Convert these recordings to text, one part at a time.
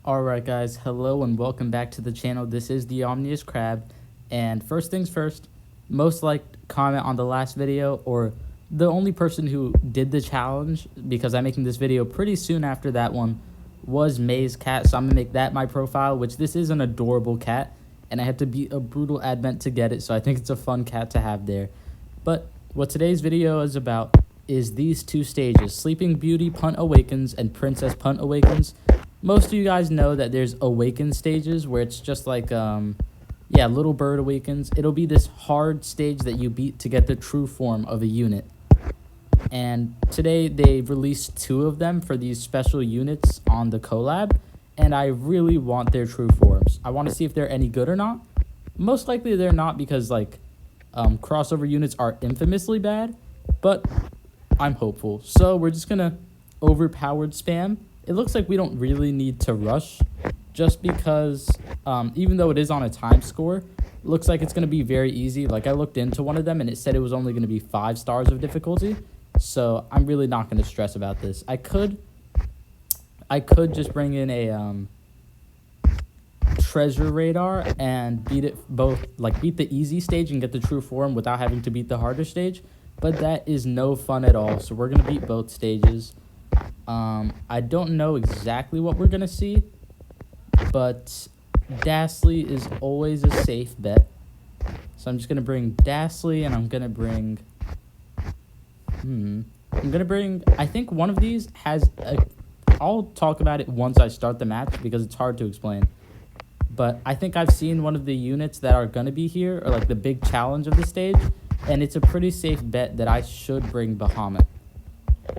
Alright guys, hello and welcome back to the channel. This is the Omni-Crab, and first things first, most liked comment on the last video, or the only person who did the challenge, because I'm making this video pretty soon after that one, was May's cat, so I'm going to make that my profile, which this is an adorable cat, and I had to beat a brutal advent to get it, so I think it's a fun cat to have there. But what today's video is about is these two stages, Sleeping Beauty Punt Awakens and Princess Punt Awakens. Most of you guys know that there's awaken stages where it's just like, Little Bird Awakens. It'll be this hard stage that you beat to get the true form of a unit. And today they released 2 of them for these special units on the collab, and I really want their true forms. I want to see if they're any good or not. Most likely they're not because, crossover units are infamously bad, but I'm hopeful. So we're just going to overpowered spam. It looks like we don't really need to rush just because even though it is on a time score, it looks like it's going to be very easy. Like I looked into one of them and it said it was only going to be 5 stars of difficulty. So I'm really not going to stress about this. I could just bring in a treasure radar and beat it both, beat the easy stage and get the true form without having to beat the harder stage. But that is no fun at all. So we're going to beat both stages. I don't know exactly what we're going to see, but Dastly is always a safe bet. So I'm just going to bring Dastly, and I'm going to bring, I think one of these has I'll talk about it once I start the match because it's hard to explain. But I think I've seen one of the units that are going to be here, or the big challenge of the stage, and it's a pretty safe bet that I should bring Bahamut.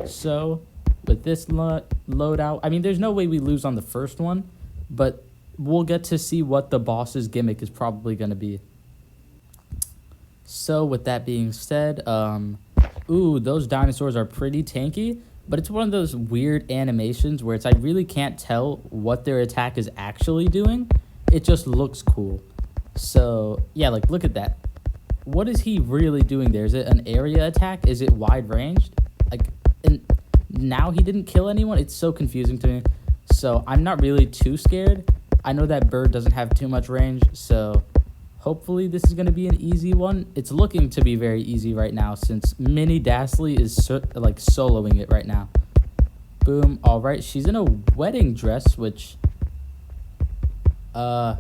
So with this loadout, I mean, there's no way we lose on the first one, but we'll get to see what the boss's gimmick is probably going to be. So with that being said, those dinosaurs are pretty tanky, but it's one of those weird animations where I really can't tell what their attack is actually doing. It just looks cool. So yeah, look at that. What is he really doing there? Is it an area attack? Is it wide ranged? And now he didn't kill anyone. It's so confusing to me. So I'm not really too scared. I know that bird doesn't have too much range, so hopefully this is going to be an easy one. It's looking to be very easy right now since Mini Dastly is soloing it right now. Boom. All right, she's in a wedding dress, which does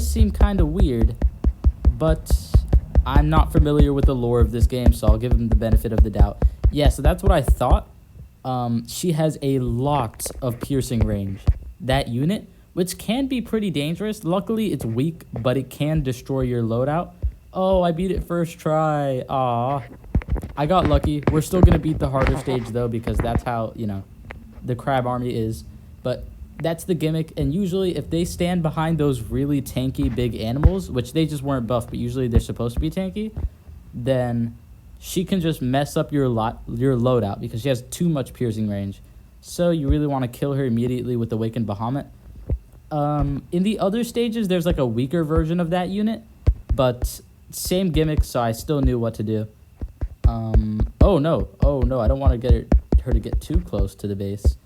seem kind of weird, but I'm not familiar with the lore of this game, so I'll give him the benefit of the doubt. Yeah, so that's what I thought. She has a lot of piercing range. That unit, which can be pretty dangerous. Luckily, it's weak, but it can destroy your loadout. Oh, I beat it first try. Aw. I got lucky. We're still going to beat the harder stage, though, because that's how, the crab army is. But that's the gimmick, and usually if they stand behind those really tanky big animals, which they just weren't buffed, but usually they're supposed to be tanky, then she can just mess up your loadout because she has too much piercing range. So you really want to kill her immediately with Awakened Bahamut. In the other stages, there's a weaker version of that unit, but same gimmick, so I still knew what to do. Oh no, I don't want to get her to get too close to the base.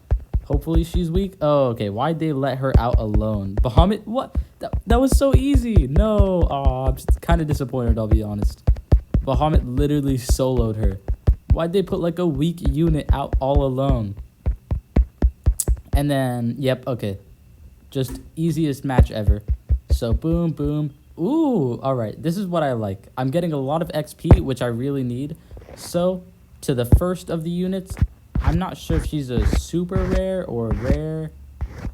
Hopefully she's weak. Oh, okay, why'd they let her out alone? Bahamut, what? That was so easy. No, I'm just kind of disappointed, I'll be honest. Bahamut literally soloed her. Why'd they put a weak unit out all alone? And then, yep, okay. Just easiest match ever. So boom, boom. Ooh, all right. This is what I like. I'm getting a lot of XP, which I really need. So to the first of the units, I'm not sure if she's a super rare or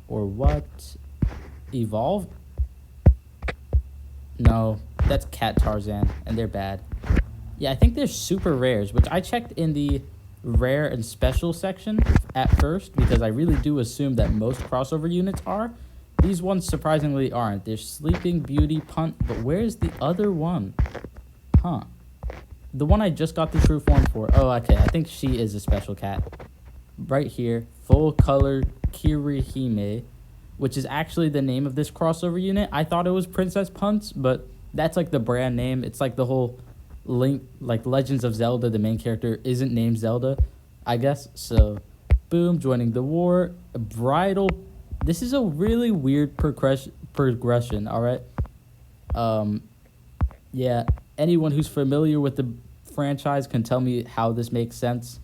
what. Evolve? No, that's Cat Tarzan, and they're bad. Yeah, I think they're super rares, which I checked in the rare and special section at first because I really do assume that most crossover units are. These ones surprisingly aren't. They're Sleeping Beauty Punt, but where's the other one? Huh. The one I just got the true form for. Oh, okay, I think she is a special cat. Right here, full color Kirihime, which is actually the name of this crossover unit. I thought it was Princess Punts, but that's the brand name. It's the whole Link, Legends of Zelda, the main character isn't named Zelda, I guess. So boom, joining the war. Bridal This is a really weird progression, all right? Yeah, anyone who's familiar with the franchise can tell me how this makes sense.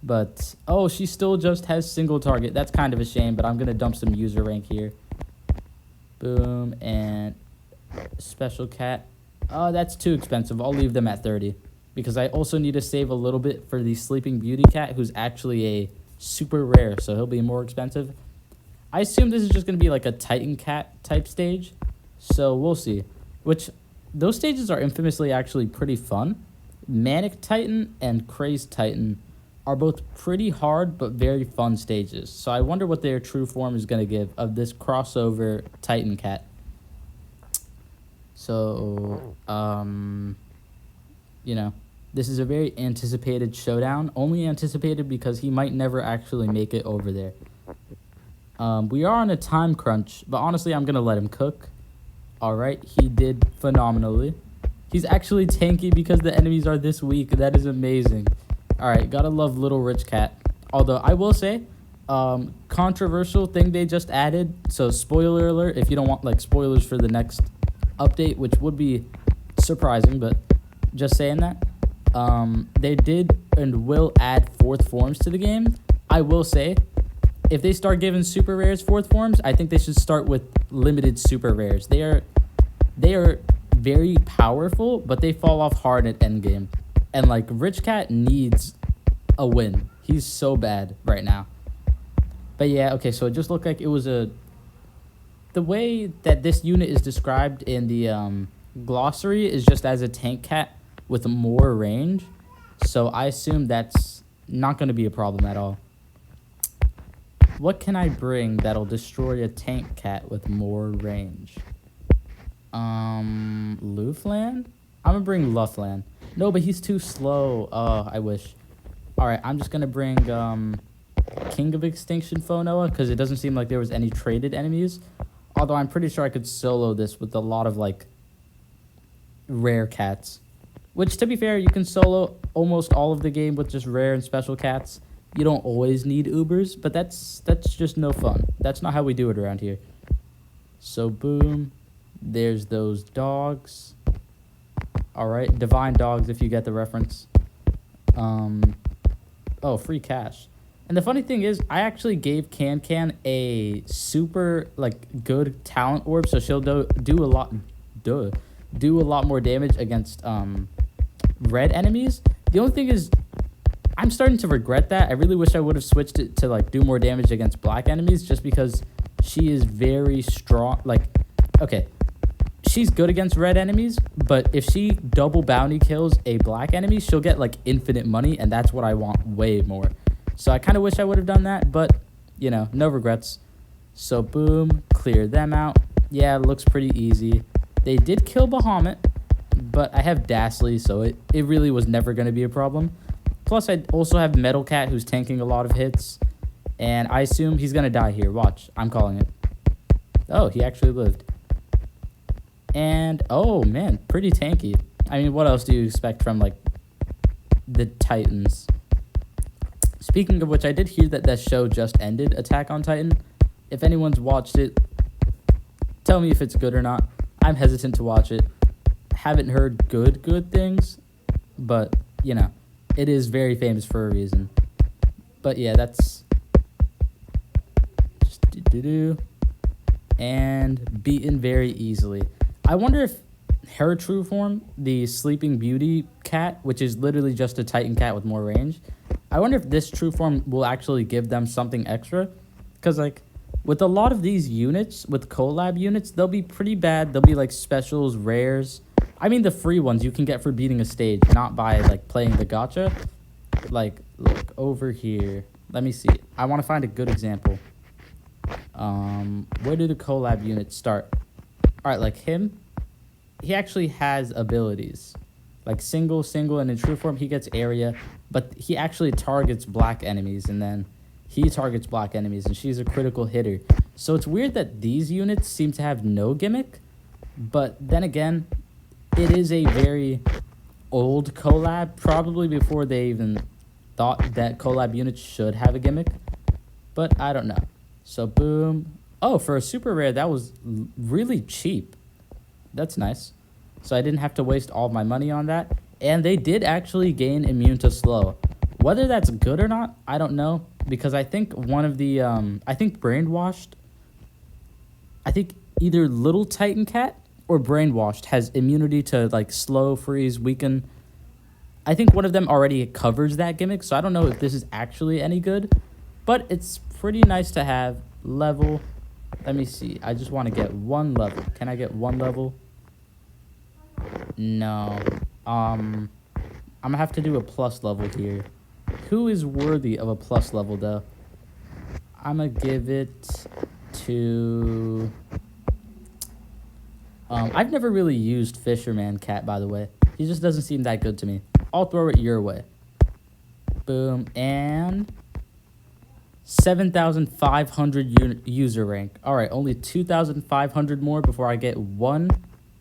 But, oh, she still just has single target. That's kind of a shame, but I'm going to dump some user rank here. Boom, and special cat. Oh, that's too expensive. I'll leave them at 30. Because I also need to save a little bit for the Sleeping Beauty cat, who's actually a super rare, so he'll be more expensive. I assume this is just going to be like a Titan cat type stage. So we'll see. Which, those stages are infamously actually pretty fun. Manic Titan and Crazed Titan are both pretty hard but very fun stages. So I wonder what their true form is going to give of this crossover Titan cat. So, you know, this is a very anticipated showdown. Only anticipated because he might never actually make it over there. We are on a time crunch, but honestly, I'm going to let him cook. All right, he did phenomenally. He's actually tanky because the enemies are this weak. That is amazing. All right, gotta love Little Rich Cat. Although, I will say, controversial thing they just added. So, spoiler alert, if you don't want, like, spoilers for the next update, which would be surprising, but just saying that. They did and will add fourth forms to the game. I will say, if they start giving super rares fourth forms, I think they should start with limited super rares. They are very powerful, but they fall off hard at endgame. And, like, Rich Cat needs a win. He's so bad right now. But, yeah, okay, so it just looked like it was a... The way that this unit is described in the glossary is just as a tank cat with more range. So I assume that's not going to be a problem at all. What can I bring that'll destroy a tank cat with more range? Luflan? I'm gonna bring Lufflan. No, but he's too slow. Oh, I wish. Alright, I'm just gonna bring King of Extinction Phonoa, because it doesn't seem like there was any traded enemies. Although I'm pretty sure I could solo this with a lot of, like, rare cats. Which, to be fair, you can solo almost all of the game with just rare and special cats. You don't always need Ubers, but that's just no fun. That's not how we do it around here. So, boom. There's those dogs. Alright, divine dogs if you get the reference. Oh, free cash. And the funny thing is, I actually gave Can a super, like, good talent orb, so she'll do a lot more damage against red enemies. The only thing is, I'm starting to regret that. I really wish I would have switched it to, like, do more damage against black enemies, just because she is very strong. Like, okay, she's good against red enemies, but if she double bounty kills a black enemy, she'll get, like, infinite money, and that's what I want way more. So I kind of wish I would have done that, but, you know, no regrets. So, boom, clear them out. Yeah, it looks pretty easy. They did kill Bahamut, but I have Dastly, so it really was never going to be a problem. Plus, I also have Metal Cat, who's tanking a lot of hits, and I assume he's going to die here. Watch, I'm calling it. Oh, he actually lived. And, oh, man, pretty tanky. I mean, what else do you expect from, like, the Titans? Speaking of which, I did hear that that show just ended, Attack on Titan. If anyone's watched it, tell me if it's good or not. I'm hesitant to watch it. Haven't heard good things, but, you know, it is very famous for a reason. But, yeah, that's... Just do-do-do. And beaten very easily. I wonder if her true form, the Sleeping Beauty cat, which is literally just a Titan cat with more range, I wonder if this true form will actually give them something extra. Because, like, with a lot of these units, with collab units, they'll be pretty bad. They'll be, like, specials, rares. I mean, the free ones you can get for beating a stage, not by, like, playing the gacha. Like, look, over here. Let me see. I want to find a good example. Where do the collab units start? Alright, like him, he actually has abilities. Like single, and in true form he gets area, but he actually targets black enemies, and then he targets black enemies, and she's a critical hitter. So it's weird that these units seem to have no gimmick, but then again, it is a very old collab, probably before they even thought that collab units should have a gimmick, but I don't know. So boom, Oh, for a super rare, that was really cheap. That's nice. So I didn't have to waste all my money on that. And they did actually gain immune to slow. Whether that's good or not, I don't know. Because I think one of the, I think Brainwashed, I think either Little Titan Cat or Brainwashed has immunity to, like, slow, freeze, weaken. I think one of them already covers that gimmick, so I don't know if this is actually any good. But it's pretty nice to have. Level. Let me see. I just want to get one level. Can I get one level? No. I'm going to have to do a plus level here. Who is worthy of a plus level, though? I'm going to give it to... I've never really used Fisherman Cat, by the way. He just doesn't seem that good to me. I'll throw it your way. Boom. And 7,500 user rank. All right, only 2,500 more before I get one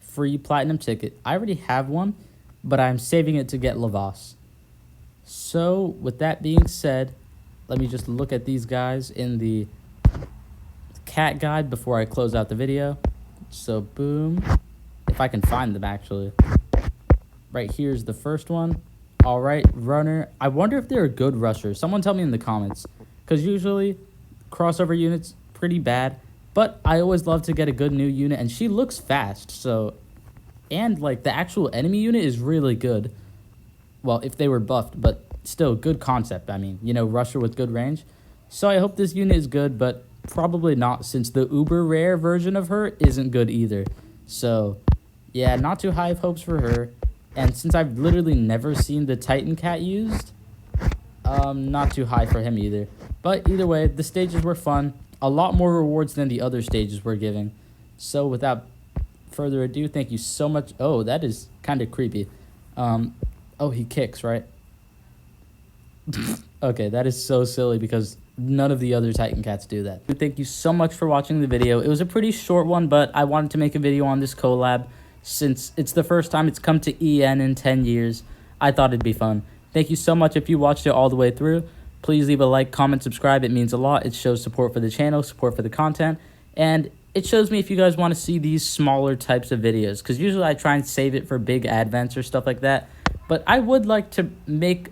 free platinum ticket. I already have one, but I'm saving it to get Lavos. So with that being said, let me just look at these guys in the cat guide before I close out the video. So boom, if I can find them actually. Right here's the first one. All right, runner. I wonder if they're a good rusher. Someone tell me in the comments, because usually crossover units pretty bad, but I always love to get a good new unit, and she looks fast. So, and like the actual enemy unit is really good. Well, if they were buffed, but still good concept. I mean, you know, rusher with good range. So I hope this unit is good, but probably not, since the uber rare version of her isn't good either. So yeah, not too high of hopes for her. And since I've literally never seen the Titan Cat used, not too high for him either. But either way, the stages were fun. A lot more rewards than the other stages were giving. So without further ado, thank you so much. Oh, that is kind of creepy. Oh, he kicks, right? Okay, that is so silly because none of the other Titan Cats do that. Thank you so much for watching the video. It was a pretty short one, but I wanted to make a video on this collab since it's the first time it's come to EN in 10 years. I thought it'd be fun. Thank you so much if you watched it all the way through. Please leave a like, comment, subscribe. It means a lot. It shows support for the channel, support for the content, and it shows me if you guys want to see these smaller types of videos, because usually I try and save it for big advents or stuff like that. But I would like to make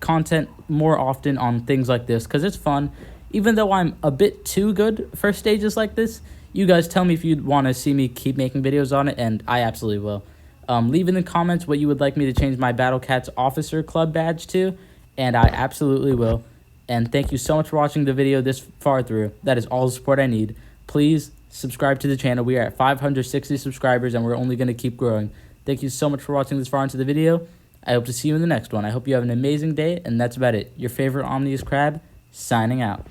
content more often on things like this because it's fun. Even though I'm a bit too good for stages like this, you guys tell me if you'd want to see me keep making videos on it, and I absolutely will. Leave in the comments what you would like me to change my Battle Cats Officer Club badge to, and I absolutely will. And thank you so much for watching the video this far through. That is all the support I need. Please subscribe to the channel. We are at 560 subscribers, and we're only going to keep growing. Thank you so much for watching this far into the video. I hope to see you in the next one. I hope you have an amazing day, and that's about it. Your favorite Omni-Crab, signing out.